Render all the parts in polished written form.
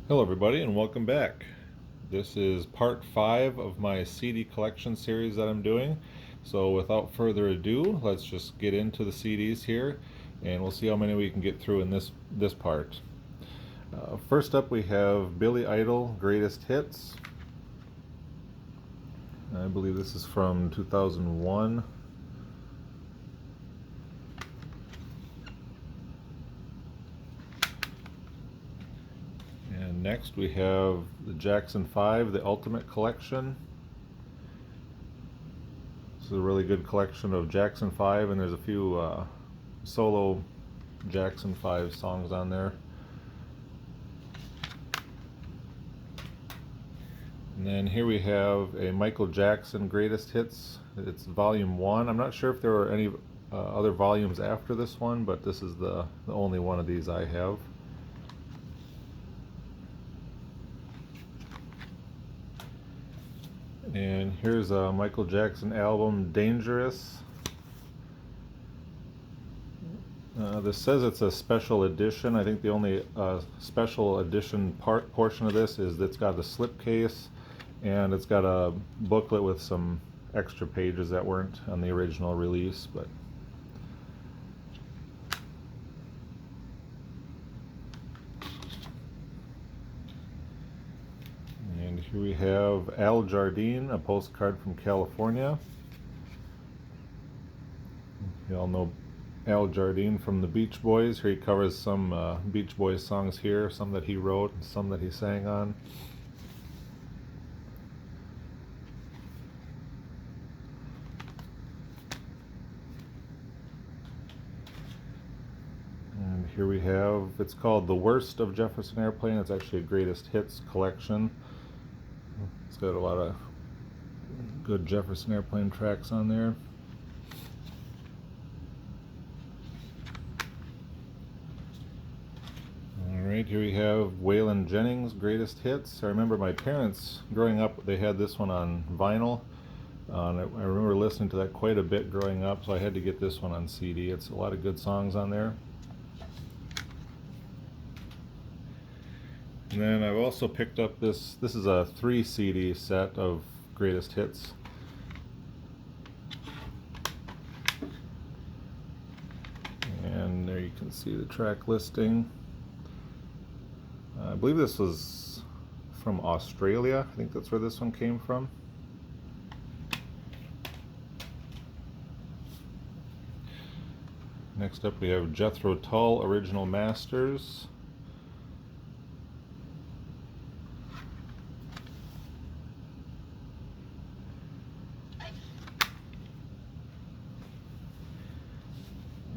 Hello everybody and welcome back. This is part 5 of my CD collection series that I'm doing. So without further ado, let's just get into the CDs here and we'll see how many we can get through in this part. First up we have Billy Idol Greatest Hits. I believe this is from 2001. And next we have the Jackson 5, the Ultimate Collection. This is a really good collection of Jackson 5, and there's a few solo Jackson 5 songs on there. And then here we have a Michael Jackson Greatest Hits. It's volume 1. I'm not sure if there were any other volumes after this one, but this is the only one of these I have. And here's a Michael Jackson album, Dangerous. This says it's a special edition. I think the only special edition portion of this is that it's got a slipcase and it's got a booklet with some extra pages that weren't on the original release. But and here we have Al Jardine, A Postcard from California. You all know Al Jardine from the Beach Boys. Here he covers some Beach Boys songs here, some that he wrote and some that he sang on. And here we have, it's called The Worst of Jefferson Airplane. It's actually a greatest hits collection. It's got a lot of good Jefferson Airplane tracks on there. Alright, here we have Waylon Jennings Greatest Hits. I remember my parents growing up, they had this one on vinyl. I remember listening to that quite a bit growing up, so I had to get this one on CD. It's a lot of good songs on there. And then I've also picked up this is a 3 CD set of greatest hits. And there you can see the track listing. I believe this was from Australia. I think that's where this one came from. Next up we have Jethro Tull Original Masters.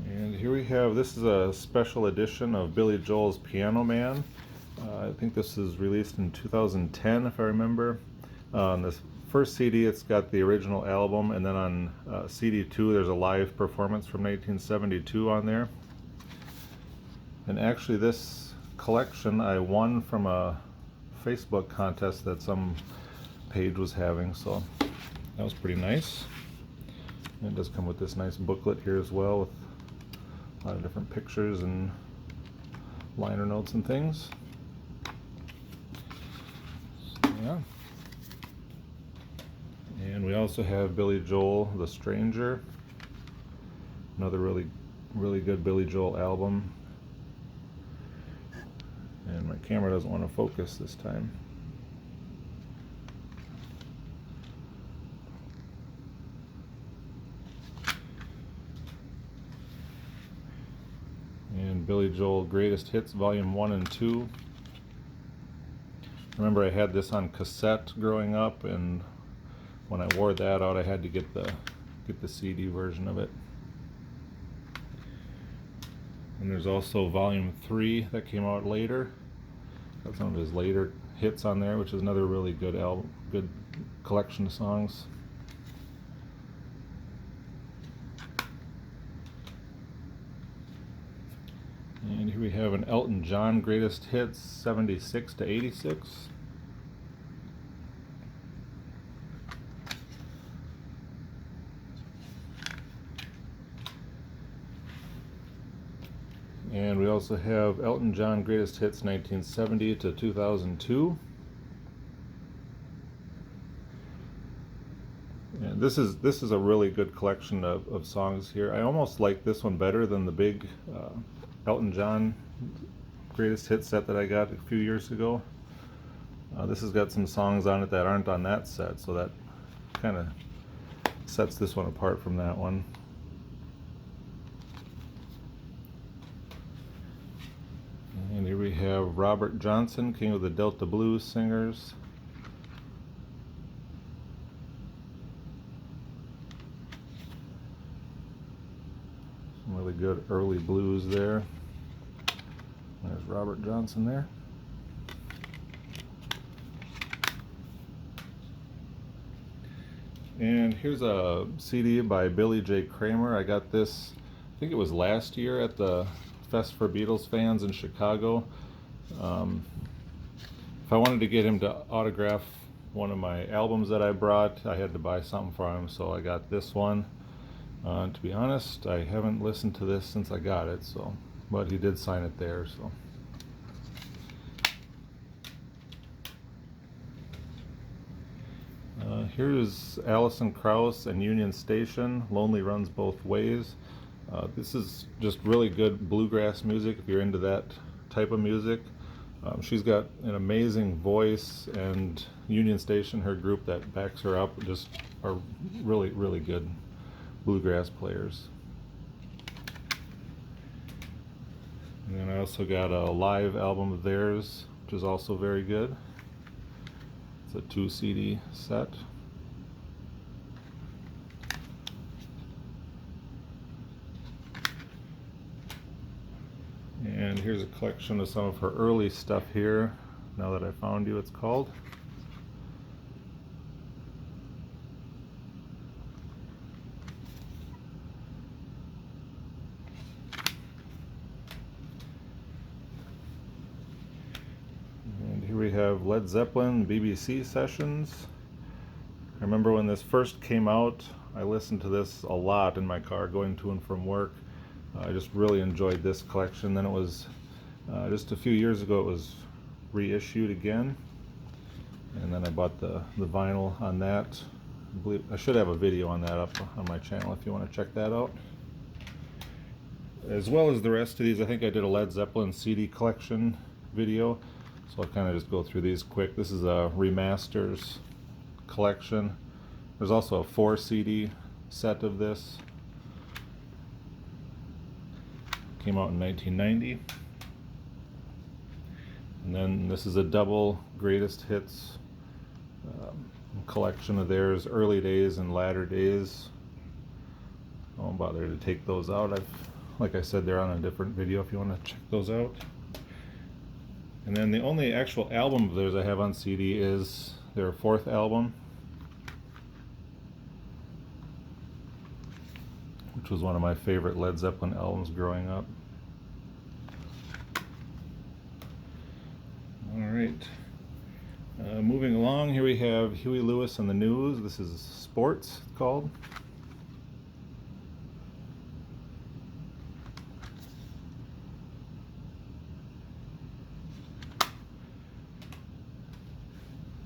And here we have, this is a special edition of Billy Joel's Piano Man. I think this is released in 2010 if I remember. On this first CD it's got the original album, and then on CD 2 there's a live performance from 1972 on there. And actually this collection I won from a Facebook contest that some page was having, so that was pretty nice. And it does come with this nice booklet here as well with a lot of different pictures and liner notes and things. Yeah. And we also have Billy Joel, The Stranger. Another really good Billy Joel album. And my camera doesn't want to focus this time. And Billy Joel Greatest Hits Volume 1 and 2. Remember I had this on cassette growing up, and when I wore that out I had to get the CD version of it. And there's also Volume 3 that came out later. Got some of his later hits on there, which is another really good album, good collection of songs. And here we have an Elton John Greatest Hits 76 to 86. And we also have Elton John Greatest Hits 1970 to 2002. And this is a really good collection of songs here. I almost like this one better than the big Elton John Greatest Hits set that I got a few years ago. This has got some songs on it that aren't on that set, so that kind of sets this one apart from that one. And here we have Robert Johnson, King of the Delta Blues Singers. Some really good early blues there. There's Robert Johnson there. And here's a CD by Billy J Kramer. I got this, I think it was last year at the Fest for Beatles Fans in Chicago. If I wanted to get him to autograph one of my albums that I brought, I had to buy something for him, so I got this one. To be honest, I haven't listened to this since I got it, but he did sign it there. So. Here's Alison Krauss and Union Station, Lonely Runs Both Ways. This is just really good bluegrass music if you're into that type of music. She's got an amazing voice, and Union Station, her group that backs her up, just are really, really good bluegrass players. And then I also got a live album of theirs, which is also very good. It's a 2 CD set. And here's a collection of some of her early stuff here. Now That I Found You, it's called. And here we have Led Zeppelin BBC Sessions. I remember when this first came out, I listened to this a lot in my car going to and from work. I just really enjoyed this collection. Then it was, just a few years ago, it was reissued again. And then I bought the vinyl on that. I believe I should have a video on that up on my channel if you want to check that out. As well as the rest of these, I think I did a Led Zeppelin CD collection video. So I'll kind of just go through these quick. This is a remasters collection. There's also a 4 CD set of this. Came out in 1990. And then this is a double greatest hits collection of theirs, early days and latter days. I won't bother to take those out. Like I said, they're on a different video if you want to check those out. And then the only actual album of theirs I have on CD is their 4th album, which was one of my favorite Led Zeppelin albums growing up. Alright, moving along, here we have Huey Lewis and the News. This is Sports, it's called.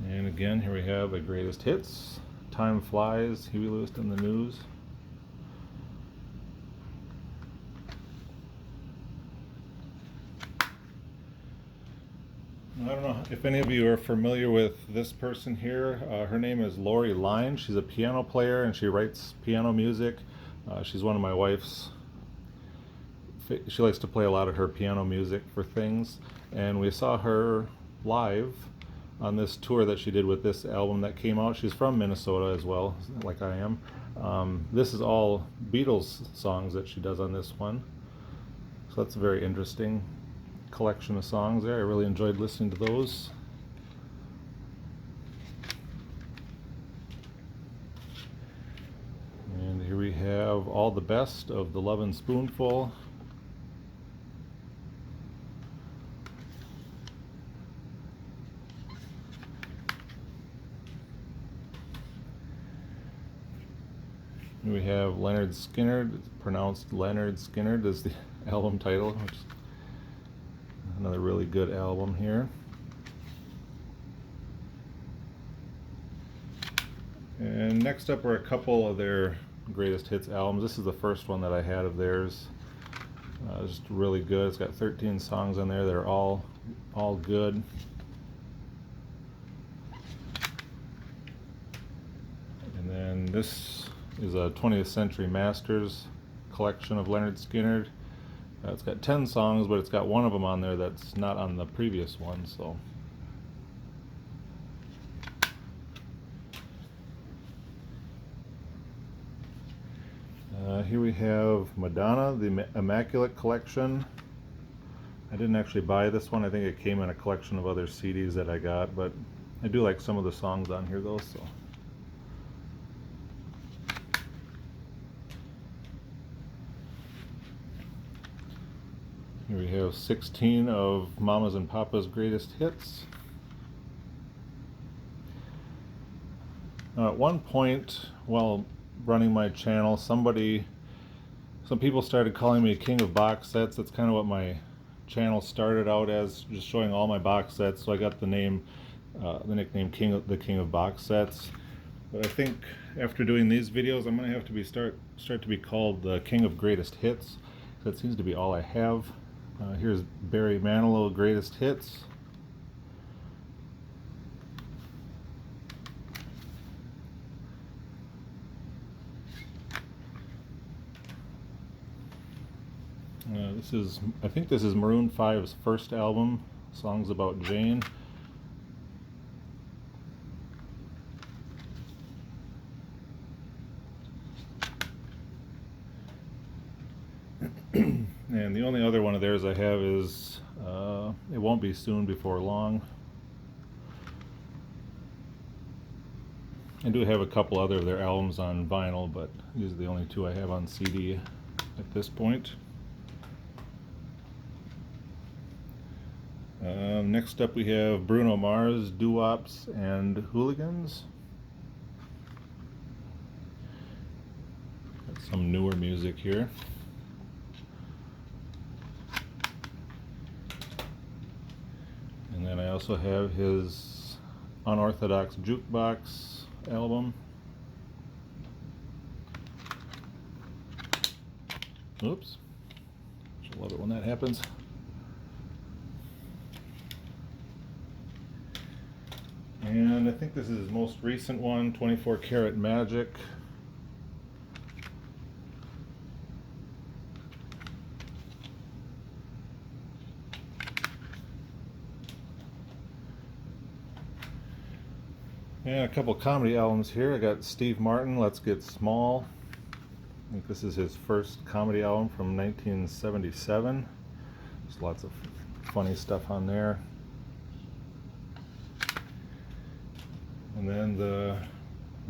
And again, here we have the greatest hits. Time Flies, Huey Lewis and the News. I don't know if any of you are familiar with this person here. Her name is Lori Line. She's a piano player and she writes piano music. She's one of my wife's. She likes to play a lot of her piano music for things. And we saw her live on this tour that she did with this album that came out. She's from Minnesota as well, like I am. This is all Beatles songs that she does on this one. So that's a very interesting collection of songs there. I really enjoyed listening to those. And here we have All the Best of the Lovin' Spoonful. Here we have Leonard Skinner. It's pronounced Leonard Skinner is the album title, which is Another really good album here. And next up are a couple of their greatest hits albums. This is the first one that I had of theirs. Just really good. It's got 13 songs on there. They're all good. And then this is a 20th Century Masters collection of Leonard Skinner. It's got 10 songs, but it's got one of them on there that's not on the previous one. So here we have Madonna, the Immaculate collection. I didn't actually buy this one. I think it came in a collection of other CDs that I got, but I do like some of the songs on here though. So here we have 16 of Mama's and Papa's greatest hits. Now at one point while running my channel, some people started calling me King of Box Sets. That's kind of what my channel started out as, just showing all my box sets. So I got the name, the nickname the King of Box Sets. But I think after doing these videos, I'm going to have to start to be called the King of Greatest Hits. That seems to be all I have. Here's Barry Manilow Greatest Hits. I think this is Maroon 5's first album, Songs About Jane. And the only other one of theirs I have is It Won't Be Soon Before Long. I do have a couple other of their albums on vinyl, but these are the only two I have on CD at this point. Next up we have Bruno Mars, Doo-Wops and Hooligans. Got some newer music here. And then I also have his Unorthodox Jukebox album. Oops. I love it when that happens. And I think this is his most recent one, 24 Karat Magic. And a couple comedy albums here. I got Steve Martin, Let's Get Small. I think this is his first comedy album from 1977. There's lots of funny stuff on there. And then the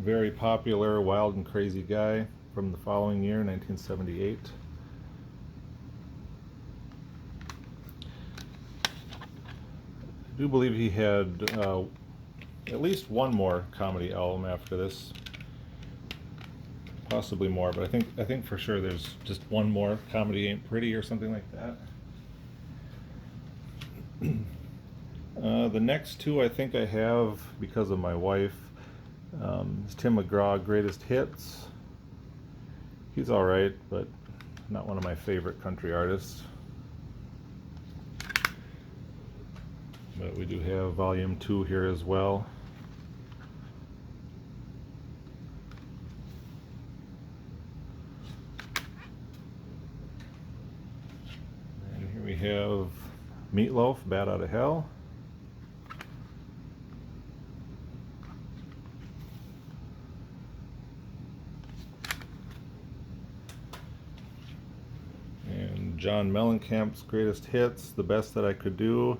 very popular Wild and Crazy Guy from the following year, 1978. I do believe he had at least one more comedy album after this, possibly more, but I think for sure there's just one more, Comedy Ain't Pretty or something like that. The next two I think I have because of my wife. It's Tim McGraw, Greatest Hits. He's alright, but not one of my favorite country artists. But we do have Volume 2 here as well. And here we have Meatloaf, Bat Out of Hell. And John Mellencamp's Greatest Hits, The Best That I Could Do.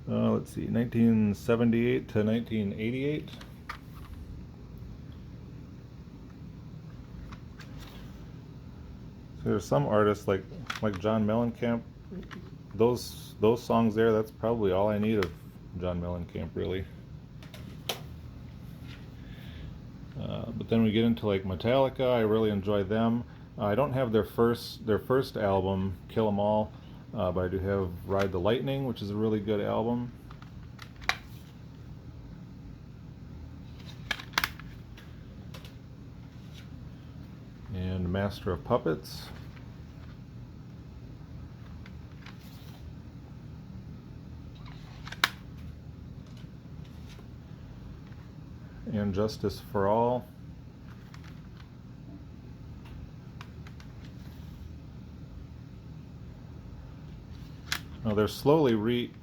Let's see, 1978 to 1988. So there's some artists like John Mellencamp. Those songs there, that's probably all I need of John Mellencamp, really. But then we get into like Metallica. I really enjoy them. I don't have their first album, Kill 'Em All. but I do have Ride the Lightning, which is a really good album. And Master of Puppets. And Justice for All. Now they're slowly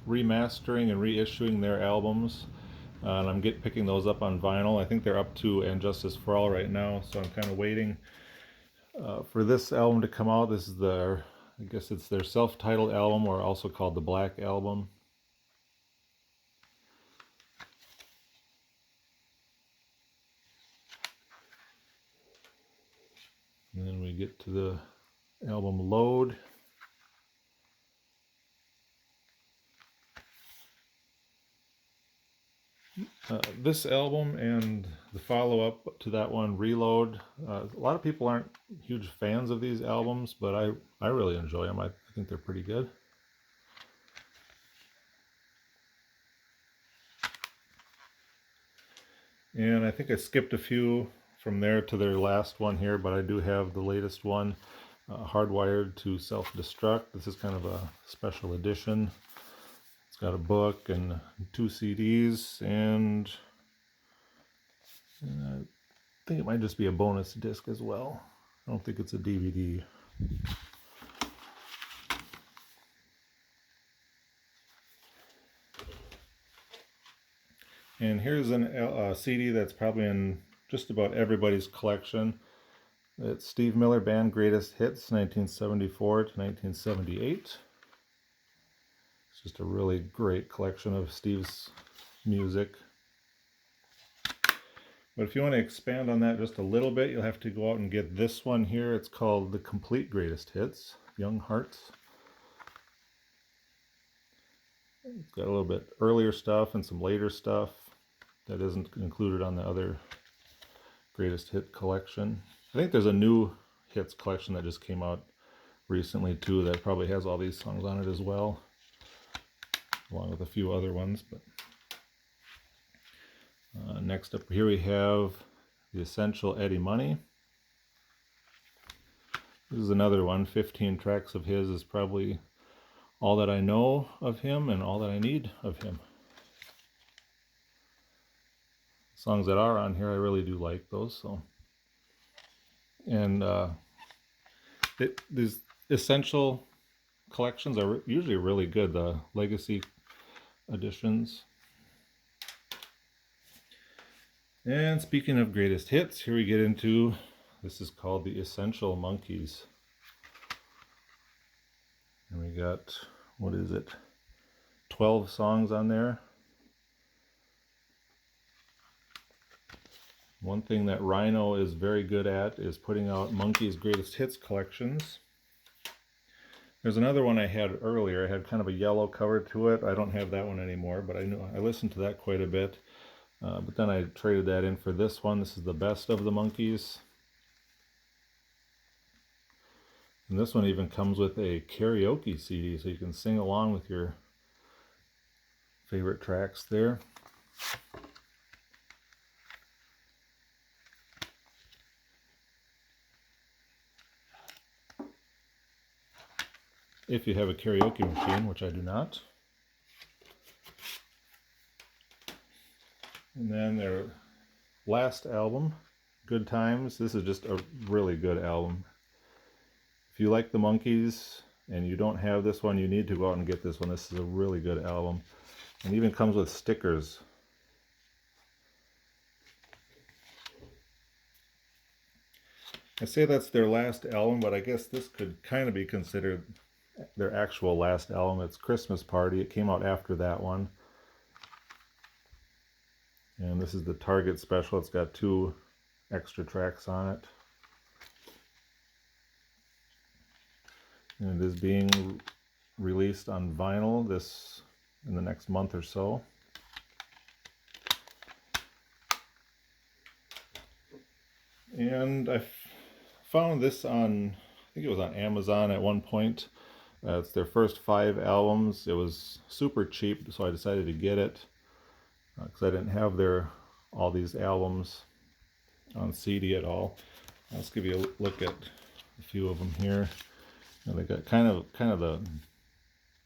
remastering and reissuing their albums, and I'm picking those up on vinyl. I think they're up to And Justice for All right now, so I'm kind of waiting for this album to come out. This is their, I guess it's their self-titled album, or also called the Black Album. And then we get to the album Load. This album and the follow-up to that one, Reload, a lot of people aren't huge fans of these albums, but I really enjoy them. I think they're pretty good. And I think I skipped a few from there to their last one here, but I do have the latest one, Hardwired to Self-Destruct. This is kind of a special edition. It's got a book and 2 CDs, and I think it might just be a bonus disc as well. I don't think it's a DVD. And here's a CD that's probably in just about everybody's collection. It's Steve Miller Band Greatest Hits, 1974 to 1978. It's just a really great collection of Steve's music. But if you want to expand on that just a little bit, you'll have to go out and get this one here. It's called The Complete Greatest Hits, Young Hearts. It's got a little bit earlier stuff and some later stuff that isn't included on the other greatest hit collection. I think there's a new hits collection that just came out recently too that probably has all these songs on it as well, along with a few other ones. But next up here we have The Essential Eddie Money. This is another one. 15 tracks of his is probably all that I know of him and all that I need of him. Songs that are on here, I really do like those. So, and these essential collections are usually really good. The legacy editions. And speaking of greatest hits, here we get into, this is called the Essential Monkeys. And we got, what is it, 12 songs on there. One thing that Rhino is very good at is putting out Monkeys Greatest Hits collections. There's another one I had earlier. I had kind of a yellow cover to it. I don't have that one anymore, but I listened to that quite a bit. But then I traded that in for this one. This is the best of the Monkeys. And this one even comes with a karaoke CD, so you can sing along with your favorite tracks there. If you have a karaoke machine, which I do not. And then their last album, Good Times. This is just a really good album. If you like the Monkees and you don't have this one, you need to go out and get this one. This is a really good album. And even comes with stickers. I say that's their last album, but I guess this could kind of be considered their actual last album. It's Christmas Party. It came out after that one. And this is the Target special. It's got 2 extra tracks on it. And it is being released on vinyl in the next month or so. And I found this on, I think it was on Amazon at one point. It's their first 5 albums. It was super cheap, so I decided to get it because I didn't have all these albums on CD at all. Let's give you a look at a few of them here. And they got kind of the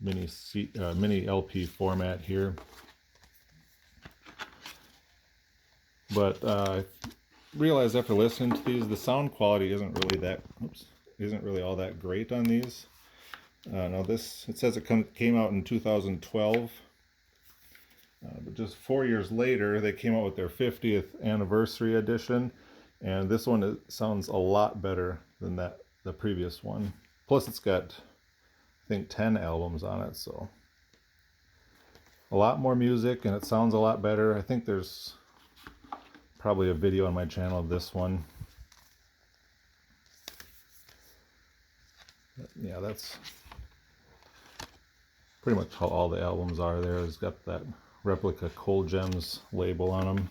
mini LP format here. But I realized after listening to these, the sound quality isn't really all that great on these. Now it says it came out in 2012, but just 4 years later they came out with their 50th anniversary edition, and this one sounds a lot better than the previous one. Plus it's got, I think, 10 albums on it, so a lot more music, and it sounds a lot better. I think there's probably a video on my channel of this one. But yeah, that's pretty much how all the albums are there. It's got that replica Cold Gems label on them.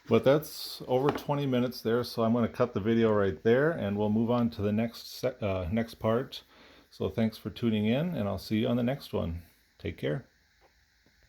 But that's over 20 minutes there, so I'm going to cut the video right there, and we'll move on to the next part. So thanks for tuning in, and I'll see you on the next one. Take care.